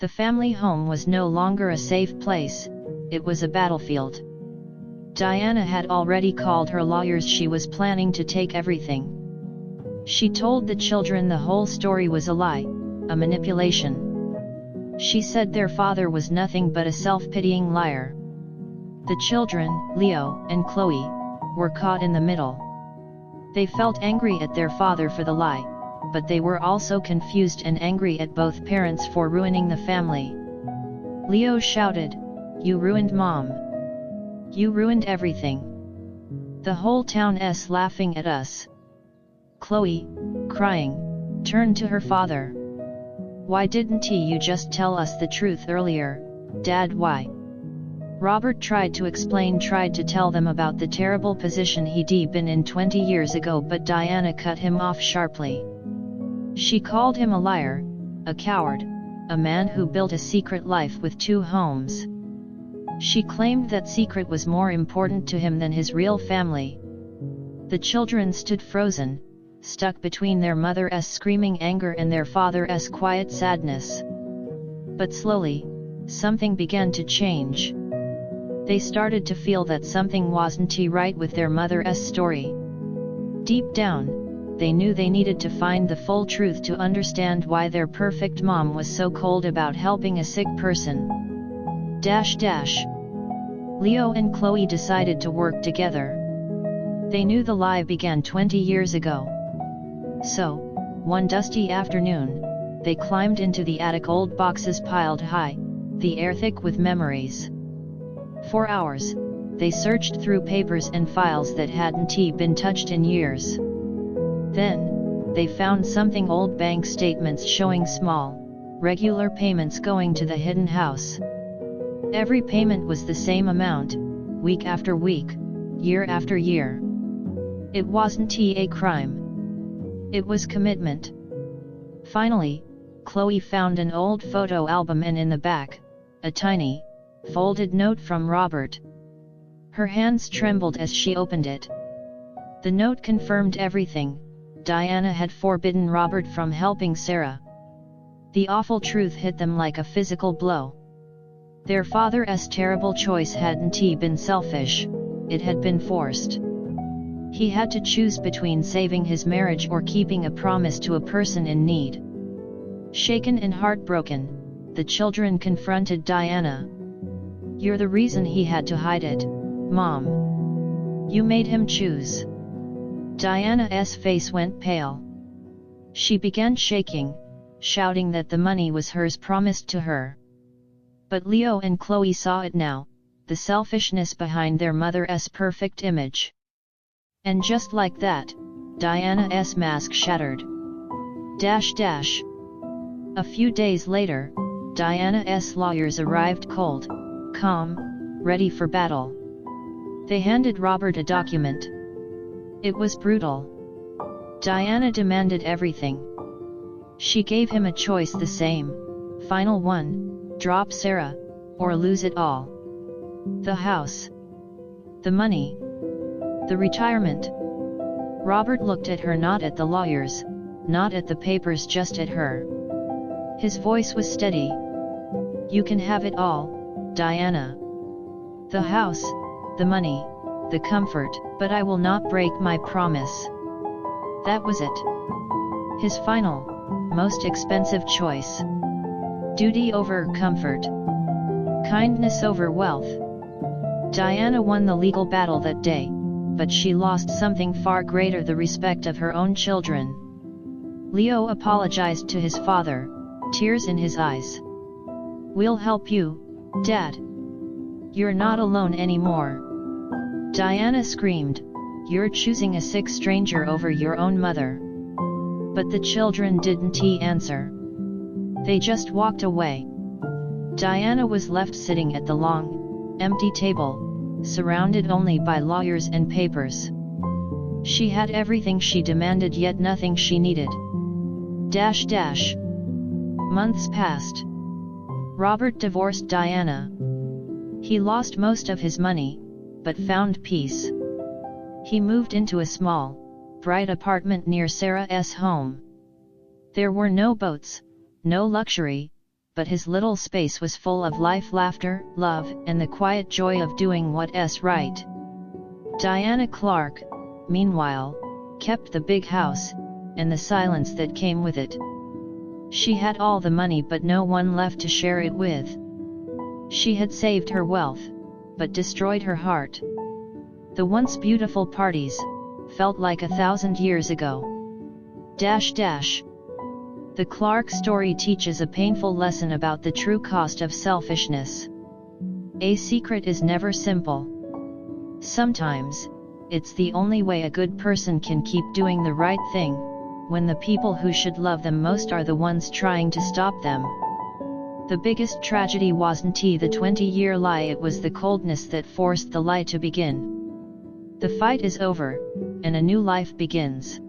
The family home was no longer a safe place, it was a battlefield. Diana had already called her lawyers. She was planning to take everything. She told the children the whole story was a lie, a manipulation. She said their father was nothing but a self-pitying liar. The children, Leo and Chloe, were caught in the middle. They felt angry at their father for the lie, but they were also confused and angry at both parents for ruining the family. Leo shouted, "You ruined Mom! You ruined everything! The whole town's laughing at us!" Chloe, crying, turned to her father. "Why didn't you just tell us the truth earlier, Dad? Why?" Robert tried to explain, tried to tell them about the terrible position he'd been in 20 years ago, but Diana cut him off sharply. She called him a liar, a coward, a man who built a secret life with 2 homes. She claimed that secret was more important to him than his real family. The children stood frozen, stuck between their mother's screaming anger and their father's quiet sadness. But slowly, something began to change. They started to feel that something wasn't right with their mother's story. Deep down, they knew they needed to find the full truth to understand why their perfect mom was so cold about helping a sick person. Leo and Chloe decided to work together. They knew the lie began 20 years ago. So, one dusty afternoon, they climbed into the attic, old boxes piled high, the air thick with memories. For hours, they searched through papers and files that hadn't been touched in years. Then, they found something: old bank statements showing small, regular payments going to the hidden house. Every payment was the same amount, week after week, year after year. It wasn't a crime. It was commitment. Finally, Chloe found an old photo album, and in the back, a tiny, folded note from Robert. Her hands trembled as she opened it. The note confirmed everything. Diana had forbidden Robert from helping Sarah. The awful truth hit them like a physical blow. Their father's terrible choice hadn't been selfish, it had been forced. He had to choose between saving his marriage or keeping a promise to a person in need. Shaken and heartbroken, the children confronted Diana. "You're the reason he had to hide it, Mom. You made him choose." Diana's face went pale. She began shaking, shouting that the money was hers, promised to her. But Leo and Chloe saw it now, the selfishness behind their mother's perfect image. And just like that, Diana's mask shattered. A few days later, Diana's lawyers arrived, cold, calm, ready for battle. They handed Robert a document. It was brutal. Diana demanded everything. She gave him a choice, the same, final one: drop Sarah, or lose it all. The house. The money. The retirement. Robert looked at her, not at the lawyers, not at the papers, just at her. His voice was steady. "You can have it all, Diana. The house, the money, the comfort, but I will not break my promise." That was it. His final, most expensive choice. Duty over comfort. Kindness over wealth. Diana won the legal battle that day, but she lost something far greater: the respect of her own children. Leo apologized to his father, tears in his eyes. "We'll help you, Dad. You're not alone anymore." Diana screamed, "You're choosing a sick stranger over your own mother." But the children didn't answer. They just walked away. Diana was left sitting at the long, empty table, surrounded only by lawyers and papers. She had everything she demanded, yet nothing she needed. Months passed. Robert divorced Diana. He lost most of his money, but found peace. He moved into a small, bright apartment near Sarah's home. There were no boats, no luxury, but his little space was full of life, laughter, love, and the quiet joy of doing what's right. Diana Clark, meanwhile, kept the big house, and the silence that came with it. She had all the money but no one left to share it with. She had saved her wealth, but destroyed her heart. The once beautiful parties felt like 1,000 years ago. The Clark story teaches a painful lesson about the true cost of selfishness. A secret is never simple. Sometimes, it's the only way a good person can keep doing the right thing, when the people who should love them most are the ones trying to stop them. The biggest tragedy wasn't the 20-year lie, it was the coldness that forced the lie to begin. The fight is over, and a new life begins.